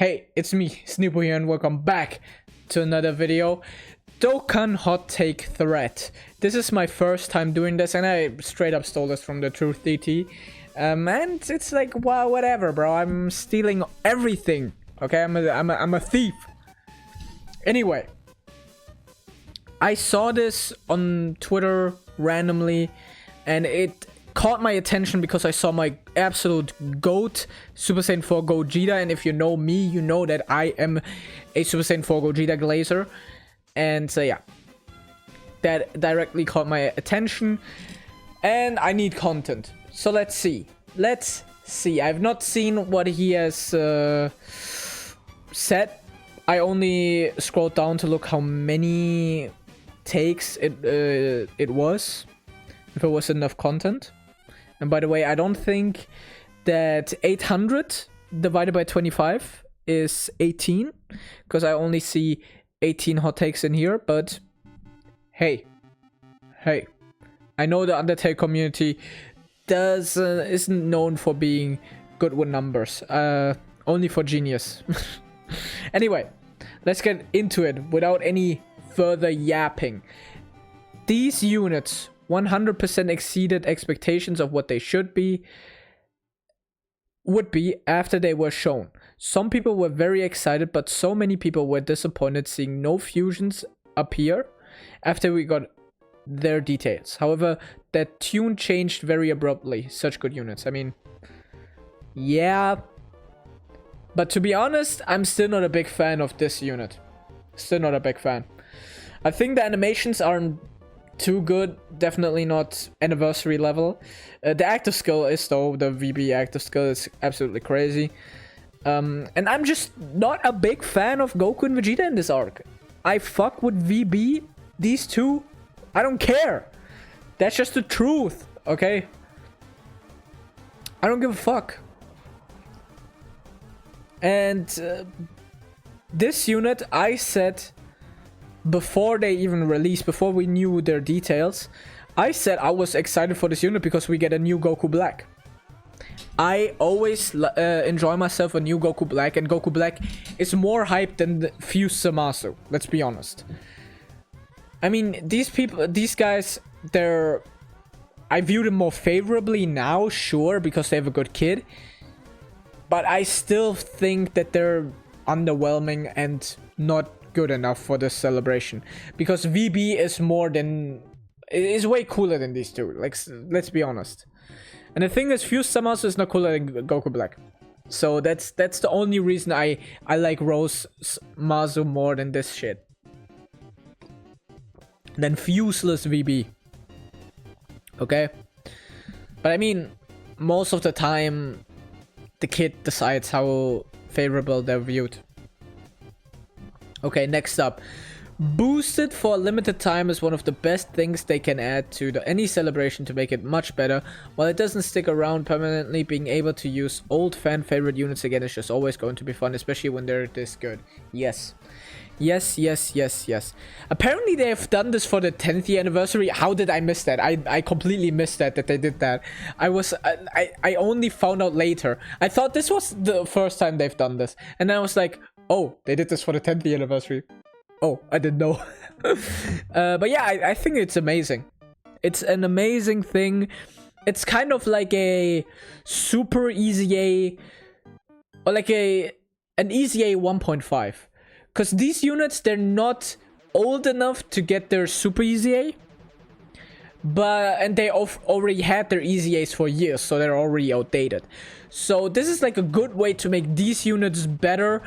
Hey, it's me, Sneepo here, and welcome back to another video. Dokkan hot take threat. This is my first time doing this, and I straight up stole this from the Truth DT. And it's like, wow, whatever, bro. I'm stealing everything. Okay, I'm a thief. Anyway, I saw this on Twitter randomly, and it caught my attention because I saw my absolute GOAT, Super Saiyan 4 Gogeta, and if you know me, you know that I am a Super Saiyan 4 Gogeta glazer. And so yeah, that directly caught my attention, and I need content. So let's see. I've not seen what he has said. I only scrolled down to look how many takes it was, if it was enough content. And by the way, I don't think that 800 divided by 25 is 18, because I only see 18 hot takes in here. But hey, I know the Undertale community isn't known for being good with numbers, only for genius. Anyway, let's get into it without any further yapping. These units 100% exceeded expectations of what they would be after they were shown. Some people were very excited, but so many people were disappointed seeing no fusions appear after we got their details. However, that tune changed very abruptly. Such good units. I mean, yeah. But to be honest, I'm still not a big fan of this unit. Still not a big fan. I think the animations aren't too good. Definitely not anniversary level. The active skill is, though. The VB active skill is absolutely crazy. And I'm just not a big fan of Goku and Vegeta in this arc. I fuck with VB. These two, I don't care. That's just the truth, okay? I don't give a fuck. And this unit, I said before they even released, before we knew their details, I said I was excited for this unit because we get a new Goku Black. I always enjoy myself a new Goku Black, and Goku Black is more hyped than the Fused Zamasu, let's be honest. I mean, these guys, I view them more favorably now, sure, because they have a good kid. But I still think that they're underwhelming and not good enough for this celebration. Because VB is way cooler than these two. Like, let's be honest. And the thing is, Fused Zamasu is not cooler than Goku Black. So that's the only reason I like Rose Mazu more than this shit. Than Fuseless VB. Okay? But I mean, most of the time, the kid decides how favorable they're viewed. Okay, next up. Boosted for a limited time is one of the best things they can add to any celebration to make it much better. While it doesn't stick around permanently, being able to use old fan favorite units again is just always going to be fun, especially when they're this good. Yes. Yes. Apparently they have done this for the 10th anniversary. How did I miss that? I completely missed that they did that. I only found out later. I thought this was the first time they've done this. And then I was like, oh, they did this for the 10th anniversary. Oh, I didn't know. But yeah, I think it's amazing. It's an amazing thing. It's kind of like a super EZA, or like an EZA 1.5. Because these units, they're not old enough to get their super EZA. And they already had their EZAs for years, so they're already outdated. So this is like a good way to make these units better,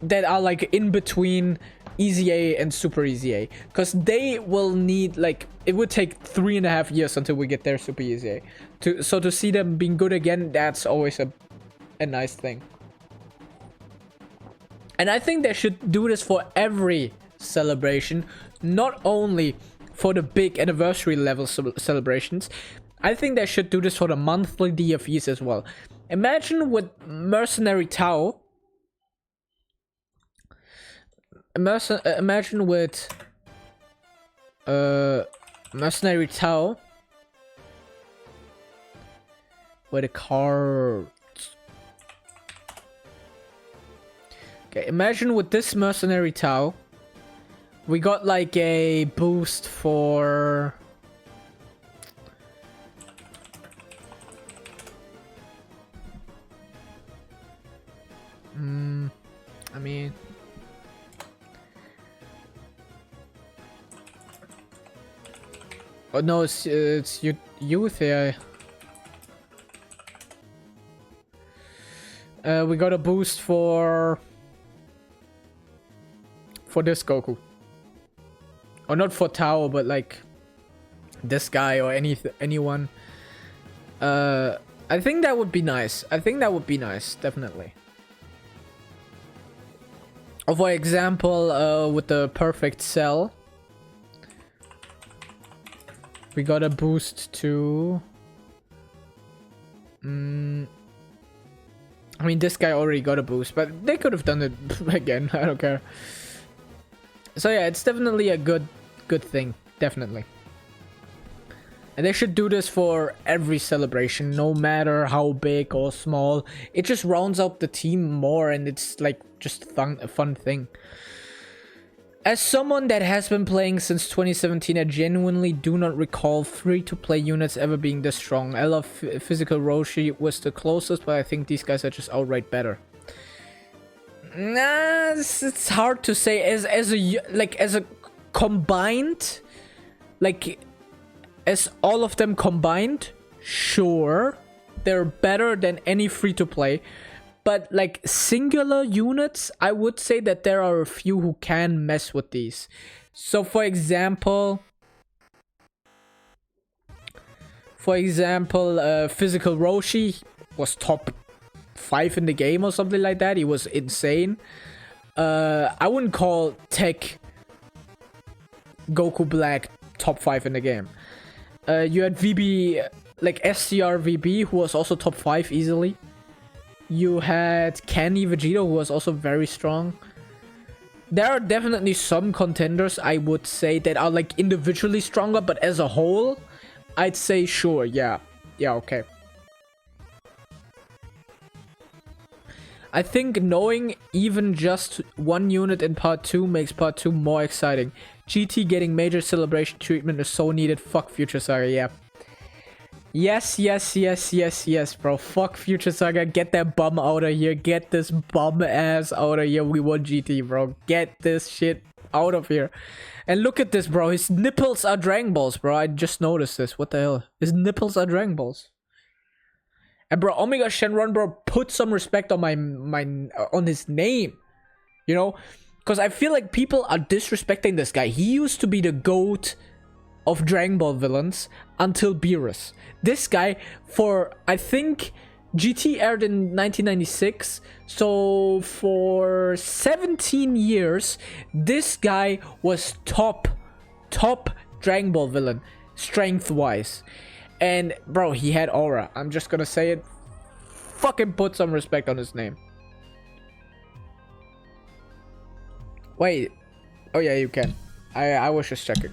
that are like in between EZA and Super EZA. Because they will need, like, it would take 3.5 years until we get their Super EZA. So to see them being good again, that's always a nice thing. And I think they should do this for every celebration, not only for the big anniversary level celebrations. I think they should do this for the monthly DFEs as well. Imagine with Mercenary Tao. Imagine with Mercenary Tao, where the car Okay, imagine with this mercenary Tau, we got like a boost for... I mean... Oh no, it's youth here. We got a boost for this Goku. Or not for Tao, but like this guy or anyone. I think that would be nice. I think that would be nice, definitely. Or for example, with the perfect cell, we got a boost to... I mean, this guy already got a boost, but they could have done it again. I don't care. So yeah, it's definitely a good thing. Definitely. And they should do this for every celebration, no matter how big or small. It just rounds out the team more, and it's like just a fun thing. As someone that has been playing since 2017, I genuinely do not recall free-to-play units ever being this strong. I love Physical Roshi was the closest, but I think these guys are just outright better. Nah, it's hard to say. As a combined, like as all of them combined, sure, they're better than any free-to-play. But like singular units, I would say that there are a few who can mess with these. So for example, Physical Roshi was top 5 in the game or something like that. He was insane. I wouldn't call Tech Goku Black top 5 in the game. You had VB, like SCR VB, who was also top 5 easily. You had Kenny Vegeta, who was also very strong. There are definitely some contenders, I would say, that are like individually stronger, but as a whole, I'd say sure, yeah. Yeah, okay. I think knowing even just one unit in part 2 makes part 2 more exciting. GT getting major celebration treatment is so needed. Fuck Future Saga, yeah. Yes, bro. Fuck Future Saga. Get that bum out of here. Get this bum ass out of here. We want GT, bro. Get this shit out of here. And look at this, bro. His nipples are Dragon Balls, bro. I just noticed this. What the hell? His nipples are Dragon Balls. And bro, Omega Shenron, bro, put some respect on on his name. You know? Because I feel like people are disrespecting this guy. He used to be the GOAT of Dragon Ball villains until Beerus. This guy, for I think GT aired in 1996, so for 17 years this guy was top Dragon Ball villain strength wise. And bro, he had aura. I'm just gonna say it. Fucking put some respect on his name. Wait, oh yeah, you can. I was just checking.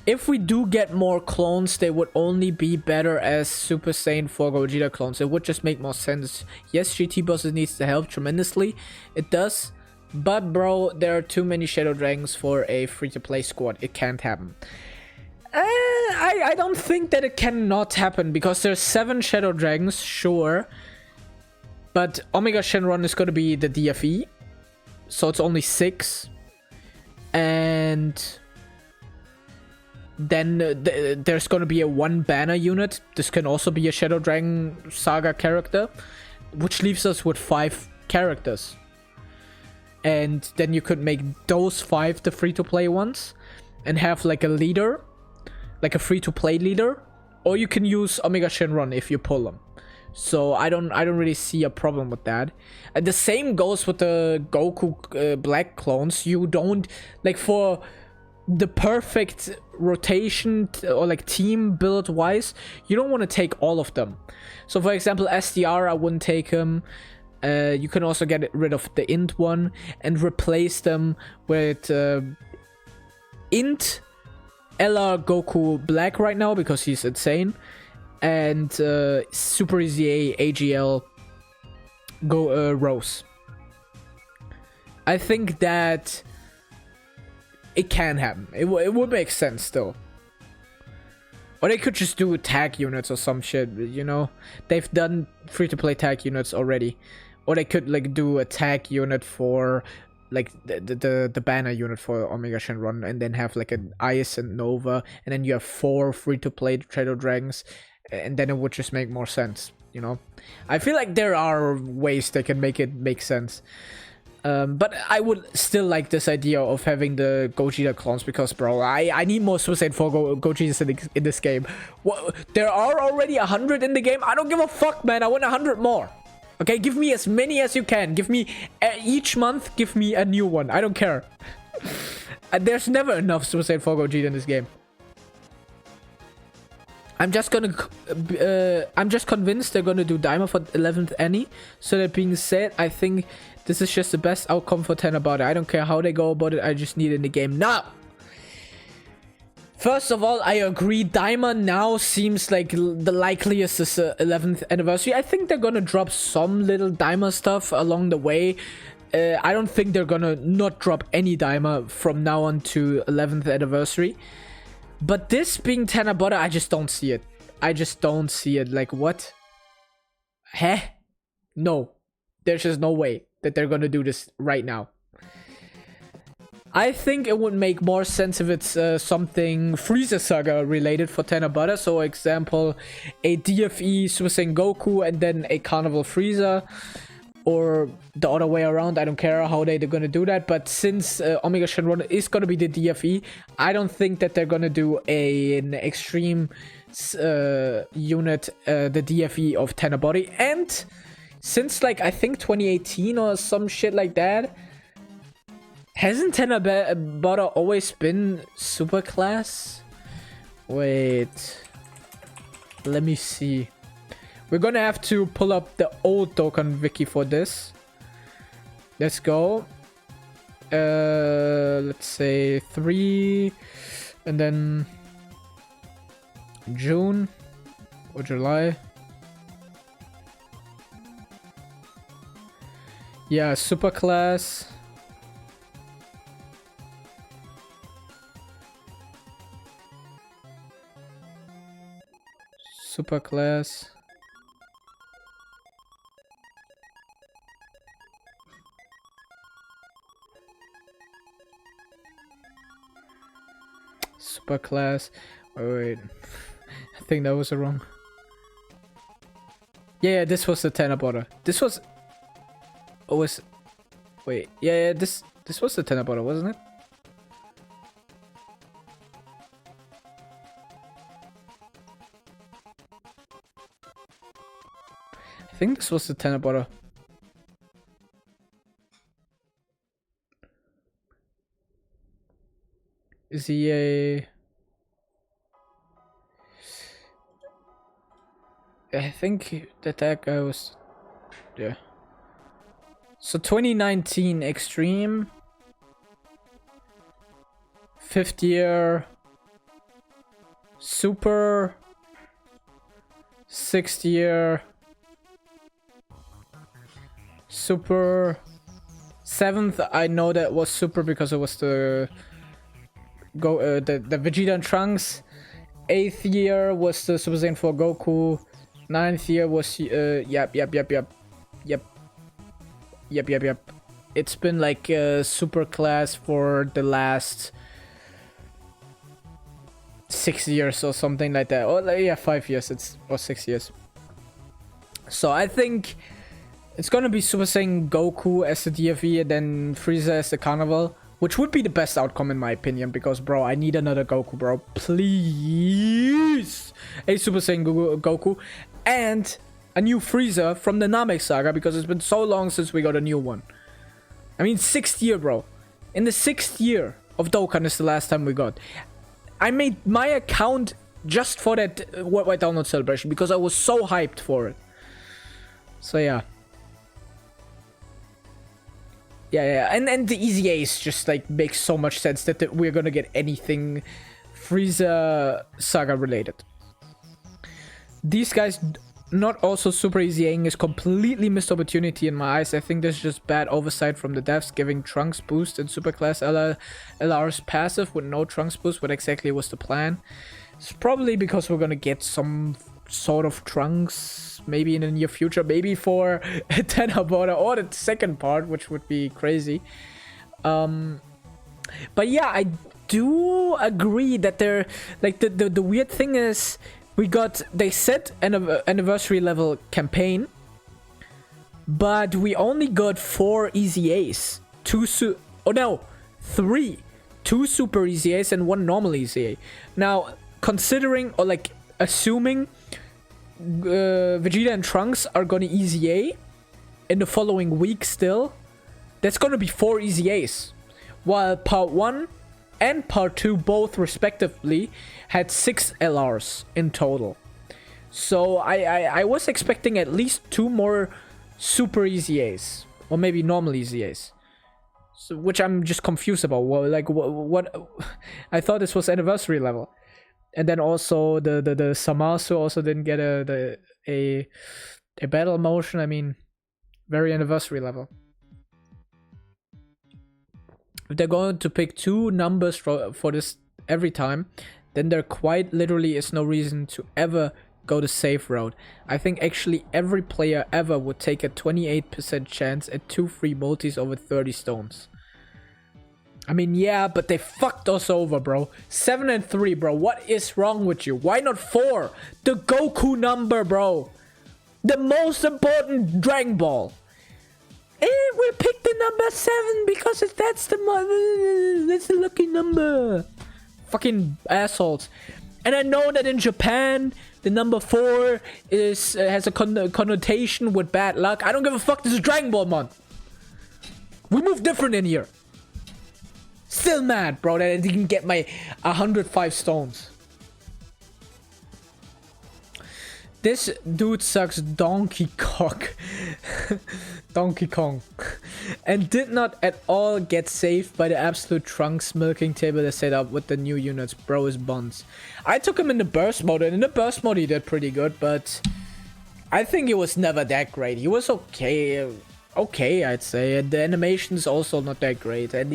If we do get more clones, they would only be better as Super Saiyan 4 Gogeta clones. It would just make more sense. Yes, GT bosses needs the help tremendously. It does. But bro, there are too many Shadow Dragons for a free-to-play squad. It can't happen. I don't think that it cannot happen, because there's 7 Shadow Dragons, sure. But Omega Shenron is going to be the DFE. So it's only 6. And then there's going to be a 1 banner unit. This can also be a Shadow Dragon Saga character, which leaves us with 5 characters. And then you could make those 5 the free-to-play ones and have like a leader, like a free-to-play leader, or you can use Omega Shenron if you pull them. So I don't really see a problem with that. And the same goes with the Goku Black clones. You don't, like, for the perfect rotation or like team build wise, you don't want to take all of them. So for example, SDR, I wouldn't take him. You can also get rid of the int one and replace them with int Ella Goku Black right now, because he's insane, and Super Easy AGL Rose. I think that it can happen. It would make sense still. Or they could just do tag units or some shit, you know? They've done free-to-play tag units already. Or they could like do a tag unit for like the banner unit for Omega Shenron, and then have like an Ice and Nova, and then you have 4 free-to-play Shadow Dragons, and then it would just make more sense, you know? I feel like there are ways they can make it make sense. But I would still like this idea of having the Gogeta clones, because, bro, I need more Super Saiyan 4 Gogetas in this game. There are already 100 in the game. I don't give a fuck, man. I want 100 more. Okay, give me as many as you can. Give me, each month, give me a new one. I don't care. There's never enough Super Saiyan 4 Gogeta in this game. I'm just convinced they're gonna do Daima for 11th Annie. So that being said, I think this is just the best outcome for Tenabata. I don't care how they go about it. I just need it in the game now. First of all, I agree. Daima now seems like the likeliest is 11th anniversary. I think they're gonna drop some little Daima stuff along the way. I don't think they're gonna not drop any Daima from now on to 11th anniversary. But this being Tenabata, I just don't see it. I just don't see it. Like, what? Heh? No. There's just no way that they're gonna do this right now. I think it would make more sense if it's something Frieza Saga related for Tenabata. So, example, a DFE Super Saiyan Goku and then a Carnival Frieza. Or the other way around. I don't care how they're gonna do that. But since Omega Shenron is gonna be the DFE, I don't think that they're gonna do an extreme unit, the DFE of Tenabata. And since, like, I think 2018 or some shit like that, hasn't Tenabata always been super class? Wait, let me see. We're gonna have to pull up the old Dokkan Wiki for this. Let's go. Let's say 3, and then June or July. Yeah, super class. Super class. Super class. Oh, wait. I think that was wrong. Yeah, this was the Tenabata. This was... Oh, was... Wait. Yeah, this was the Tenabata, wasn't it? I think this was the Tenabata. Is he a... I think that guy was... Yeah. So 2019 Extreme. 5th year. Super. 6th year. Super. 7th, I know that was Super because it was the... the Vegeta and Trunks. 8th year was the Super Saiyan 4 Goku. 9th year was yep. It's been like super class for the last 6 years or something like that. Or yeah, 5 years. Or 6 years. So I think it's gonna be Super Saiyan Goku as the DFE and then Frieza as the Carnival. Which would be the best outcome in my opinion, because, bro, I need another Goku, bro. Please! A Super Saiyan Goku. And a new Frieza from the Namek Saga, because it's been so long since we got a new one. I mean, 6th year, bro. In the 6th year of Dokkan is the last time we got. I made my account just for that Worldwide Download celebration, because I was so hyped for it. So, yeah. Yeah, and the Easy Ace just, like, makes so much sense that we're gonna get anything Frieza Saga related. These guys not also super easying is completely missed opportunity in my eyes. I think there's just bad oversight from the devs giving Trunks boost and superclass LR's passive with no Trunks boost, what exactly was the plan. It's probably because we're gonna get some sort of Trunks maybe in the near future, maybe for a 10 border or the second part, which would be crazy. But yeah, I do agree that they're like the weird thing is they set an anniversary level campaign, but we only got 4 easy A's, 3, 2 super easy A's and 1 normal easy A. Now, considering or like assuming Vegeta and Trunks are gonna easy A in the following week still, that's gonna be 4 easy A's, while part 1 and part 2 both respectively had 6 LRs in total. So I was expecting at least 2 more super easy A's, or maybe normal easy A's. So, which I'm just confused about. Well, like what I thought this was anniversary level. And then also the Samasu also didn't get a battle motion. I mean, very anniversary level. If they're going to pick 2 numbers for this every time, then there quite literally is no reason to ever go the safe route. I think actually every player ever would take a 28% chance at 2 free multis over 30 stones. I mean, yeah, but they fucked us over, bro. 7 and 3, bro. What is wrong with you? Why not 4? The Goku number, bro. The most important Dragon Ball. We picked the number 7 because that's the lucky number. Fucking assholes. And I know that in Japan, the number 4 has a connotation with bad luck. I don't give a fuck. This is Dragon Ball month. We move different in here. Still mad, bro, that I didn't get my 105 stones. This dude sucks Donkey Kong. Donkey Kong. And did not at all get saved by the absolute Trunks milking table they set up with the new units. Bro is buns. I took him in the burst mode, and in the burst mode he did pretty good, but I think he was never that great. He was okay. Okay, I'd say, and the animation's also not that great. And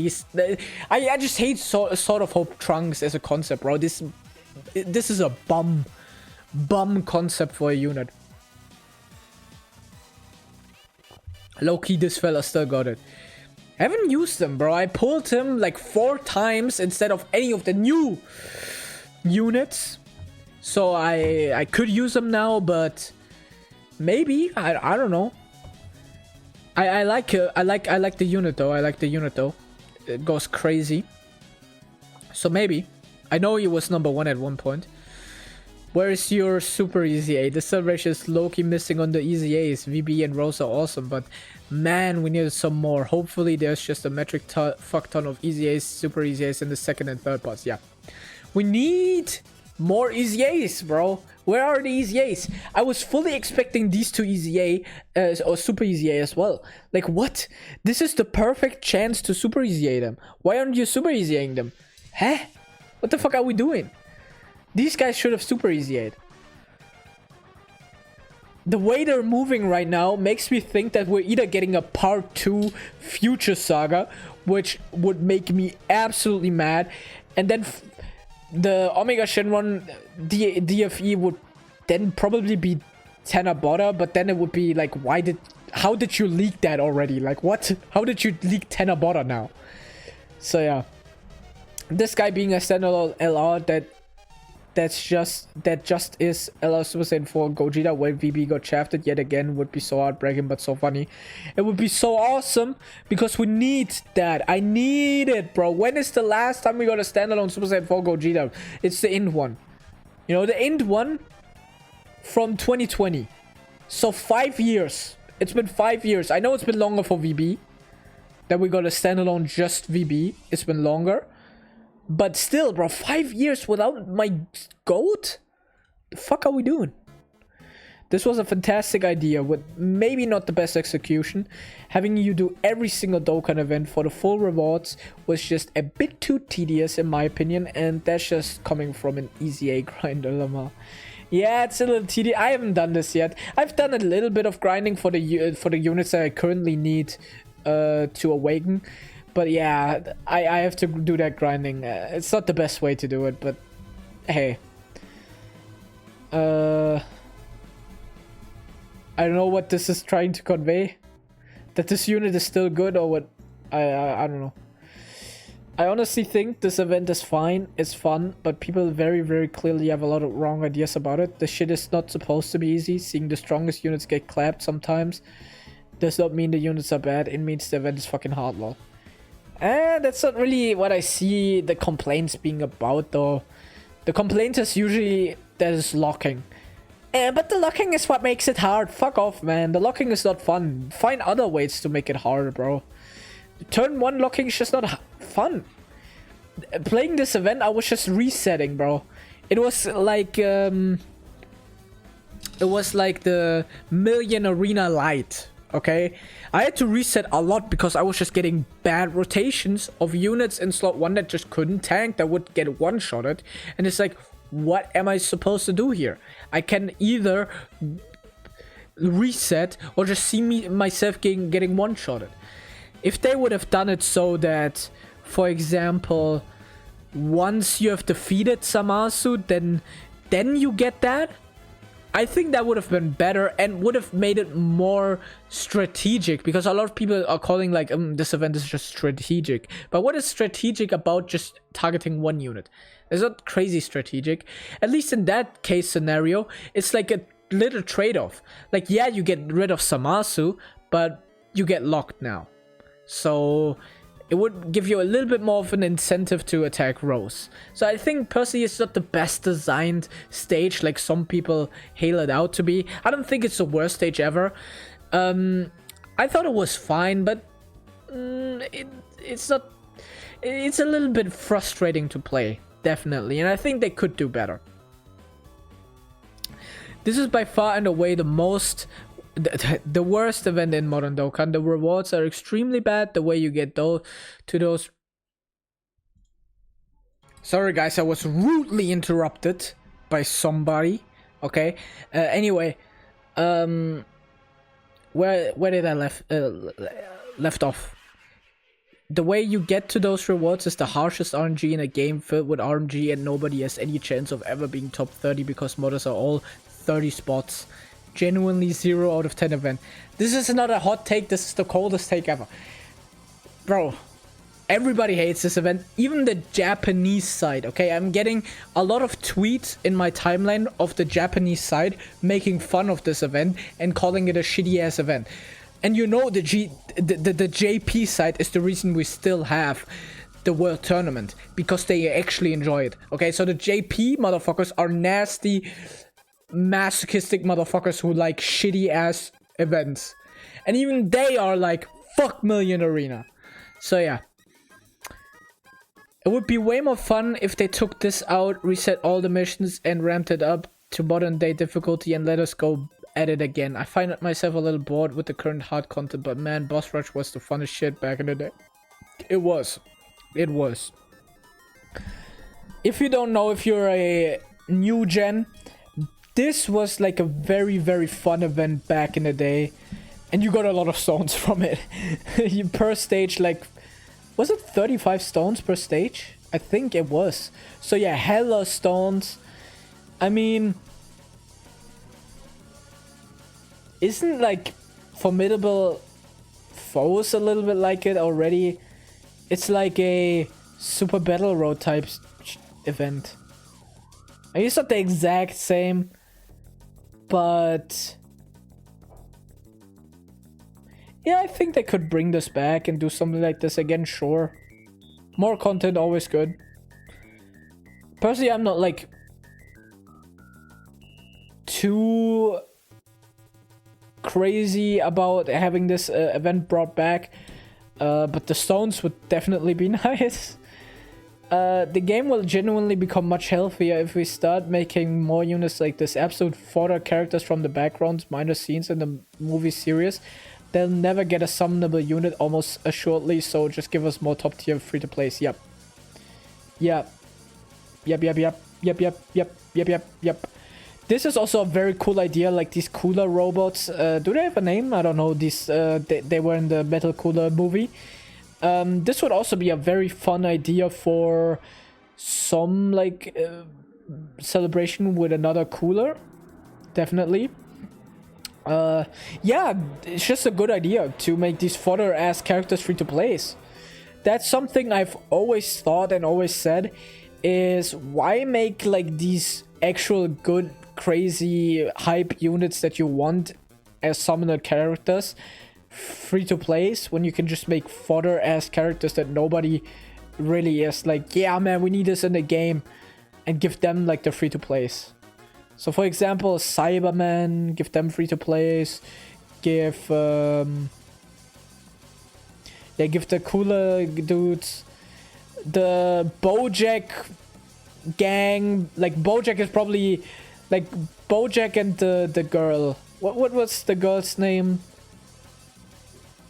I just hate sort of hope Trunks as a concept, bro. This is a bum concept for a unit. Low-key, this fella still got it. Haven't used him, bro. I pulled him like 4 times instead of any of the new units, so I could use him now, but maybe I don't know. I like the unit though. I like the unit though. It goes crazy. So maybe. I know he was number 1 at one point. Where is your super easy A? The celebration is low-key missing on the easy A's. VB and Rose are awesome, but man, we needed some more. Hopefully there's just a metric fuck ton of easy A's, super easy A's in the second and third parts. Yeah. We need more easy A's, bro. Where are the easy A's? I was fully expecting these 2 easy A or super easy A as well. Like, what? This is the perfect chance to super easy A them. Why aren't you super easy Aing them? Huh? What the fuck are we doing? These guys should have super easy A'd. The way they're moving right now makes me think that we're either getting a part 2 future saga, which would make me absolutely mad, and then the Omega Shenron DFE would then probably be Tenabota, but then it would be like, how did you leak that already? Like, what? How did you leak Tenabota now? So yeah, this guy being a standalone LR that just is LR Super Saiyan 4 Gogeta where VB got shafted yet again would be so heartbreaking but so funny. It would be so awesome because we need that. I need it, bro. When is the last time we got a standalone Super Saiyan 4 Gogeta? It's the Int one. You know, the Int one from 2020. So 5 years. It's been 5 years. I know it's been longer for VB. That we got a standalone just VB. It's been longer. But still, bro, 5 years without my GOAT? The fuck are we doing? This was a fantastic idea with maybe not the best execution. Having you do every single Dokkan event for the full rewards was just a bit too tedious in my opinion, and that's just coming from an easy A grinder, Lamar. Yeah, it's a little tedious. I haven't done this yet. I've done a little bit of grinding for the units that I currently need to awaken. But yeah, I have to do that grinding. It's not the best way to do it, but hey. I don't know what this is trying to convey. That this unit is still good or what? I don't know. I honestly think this event is fine, it's fun, but people very, very clearly have a lot of wrong ideas about it. The shit is not supposed to be easy. Seeing the strongest units get clapped sometimes does not mean the units are bad. It means the event is fucking hard, lol. And that's not really what I see the complaints being about, though. The complaint is usually that it's locking. But the locking is what makes it hard. Fuck off, man. The locking is not fun. Find other ways to make it harder, bro. Turn 1 locking is just not fun. Playing this event, I was just resetting, bro. It was like the Million Arena Light, okay? I had to reset a lot because I was just getting bad rotations of units in slot 1 that just couldn't tank, that would get one-shotted. And it's like, what am I supposed to do here? I can either reset or just see myself getting one-shotted. If they would have done it so that, for example, once you have defeated Zamasu, then you get that, I think that would have been better and would have made it more strategic, because a lot of people are calling like, this event is just strategic. But what is strategic about just targeting 1 unit? It's not crazy strategic. At least in that case scenario, it's like a little trade-off. Like, yeah, you get rid of Zamasu, but you get locked now. So it would give you a little bit more of an incentive to attack Rose. So I think personally it's not the best designed stage like some people hail it out to be. I don't think it's the worst stage ever. I thought it was fine, but it's not. It's a little bit frustrating to play, definitely, and I think they could do better. This is by far and away the worst event in Modern Dokkan. The rewards are extremely bad. The way you get to those... Sorry guys, I was rudely interrupted by somebody. Okay. Anyway, where did I left off? The way you get to those rewards is the harshest RNG in a game filled with RNG, and nobody has any chance of ever being top 30 because modders are all 30 spots. Genuinely 0 out of 10 event. This is not a hot take, this is the coldest take ever. Bro, everybody hates this event, even the Japanese side, okay? I'm getting a lot of tweets in my timeline of the Japanese side making fun of this event and calling it a shitty ass event. And you know the JP side is the reason we still have the World Tournament, because they actually enjoy it, okay? So the JP motherfuckers are nasty, masochistic motherfuckers who like shitty ass events, and even they are like, fuck Million Arena. So yeah, it would be way more fun if they took this out, reset all the missions, and ramped it up to modern day difficulty and let us go at it again. I find myself a little bored with the current hard content, but man, Boss Rush was the funnest shit back in the day. It was. If you don't know, if you're a new gen, this was like a very, very fun event back in the day. And you got a lot of stones from it. Per stage, like... Was it 35 stones per stage? I think it was. So yeah, hella stones. I mean... Isn't like Formidable Foes a little bit like it already? It's like a Super Battle Road type event. I mean, it's not the exact same, but yeah, I think they could bring this back and do something like this again, sure. More content, always good. Personally, I'm not like too crazy about having this event brought back, but the stones would definitely be nice. The game will genuinely become much healthier if we start making more units like this. Absolute fodder characters from the backgrounds, minor scenes in the movie series. They'll never get a summonable unit almost assuredly, so just give us more top tier free to plays. Yep. This is also a very cool idea, like these cooler robots. Do they have a name? I don't know. These they were in the Metal Cooler movie. This would also be a very fun idea for some like celebration with another cooler. Definitely. Yeah, it's just a good idea to make these fodder-ass characters free to play. That's something I've always thought and always said, is why make like these actual good crazy hype units that you want as summoner characters free to play when you can just make fodder-ass characters that nobody really is like, yeah man, we need this in the game, and give them like the free to plays. So for example, Cybermen, give them free to plays. Give give the cooler dudes, the Bojack gang. Like Bojack is probably like Bojack and the girl. What was the girl's name?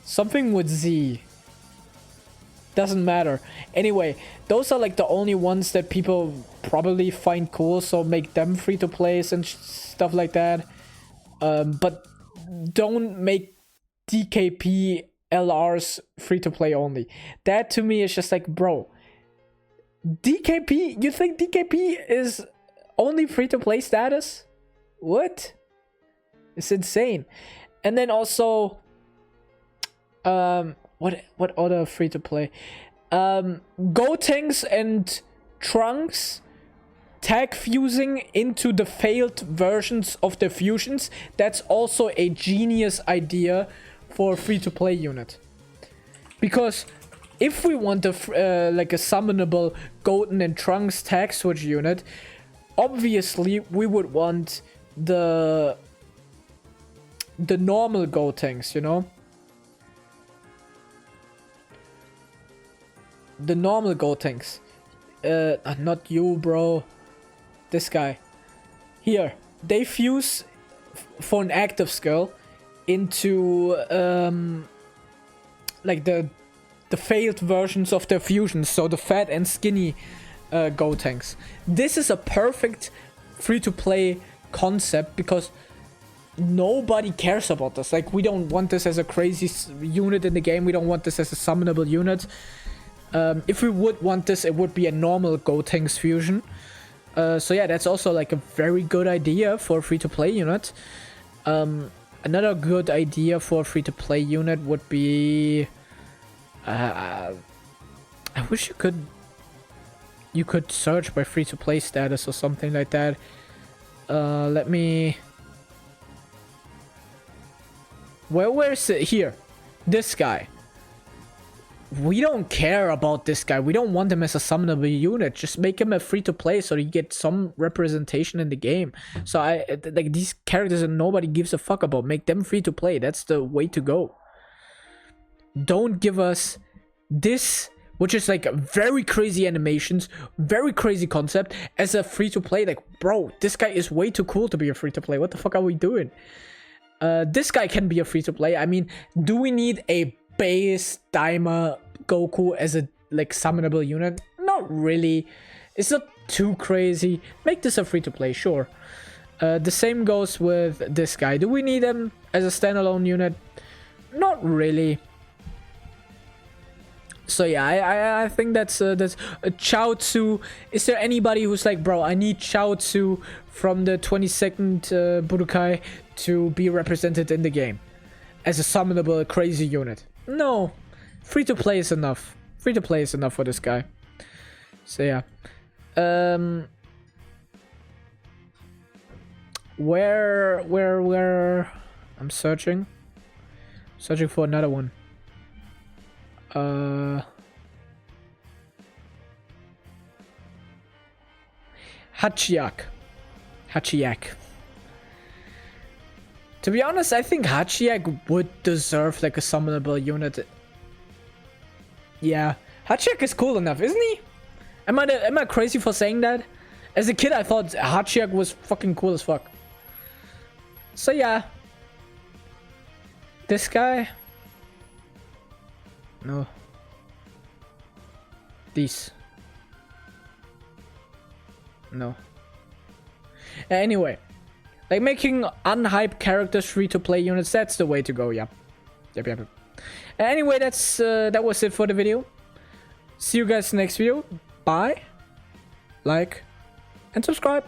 Something with Z. Doesn't matter. Anyway, those are like the only ones that people probably find cool, so make them free to play and stuff like that. But don't make DKP LRs free to play only. That to me is just like, bro, DKP, you think DKP is only free to play status? What? It's insane. And then also what other free to play? Gotenks and Trunks tag fusing into the failed versions of the fusions. That's also a genius idea for a free to play unit. Because if we want a like a summonable Goten and Trunks tag switch unit, obviously we would want the normal Gotenks, you know? The normal Gotenks. Not you, bro. This guy. Here. They fuse for an active skill into like the failed versions of their fusions. So the fat and skinny Gotenks. This is a perfect free-to-play concept because nobody cares about this. Like, we don't want this as a crazy unit in the game. We don't want this as a summonable unit. If we would want this, it would be a normal Gotenks fusion. So yeah, that's also like a very good idea for a free-to-play unit. Another good idea for a free-to-play unit would be... I wish you could search by free-to-play status or something like that. Let me... Where's it? Here. This guy. We don't care about this guy. We don't want him as a summonable unit. Just make him a free-to-play so you get some representation in the game. So like these characters that nobody gives a fuck about, make them free-to-play. That's the way to go. Don't give us this, which is like very crazy animations, very crazy concept, as a free-to-play. Like, bro, this guy is way too cool to be a free-to-play. What the fuck are we doing? This guy can be a free-to-play. I mean, do we need a base Daima Goku as a like summonable unit? Not really. It's not too crazy. Make this a free-to-play, sure. The same goes with this guy. Do we need him as a standalone unit? Not really. So yeah, I think that's Chaozu. Is there anybody who's like, bro, I need Chaozu from the 22nd Budokai to be represented in the game as a summonable crazy unit? No, free to play is enough. Free to play is enough for this guy. So yeah, where I'm searching for another one. Hachiyak. To be honest, I think Hachiyak would deserve like a summonable unit. Yeah, Hachiyak is cool enough, isn't he? Am I crazy for saying that? As a kid, I thought Hachiyak was fucking cool as fuck. So yeah, this guy. No. These. No. Anyway, Like, making unhyped characters free-to-play units, that's the way to go, yep. Yep. Anyway, that was it for the video. See you guys next video. Bye. Like and subscribe.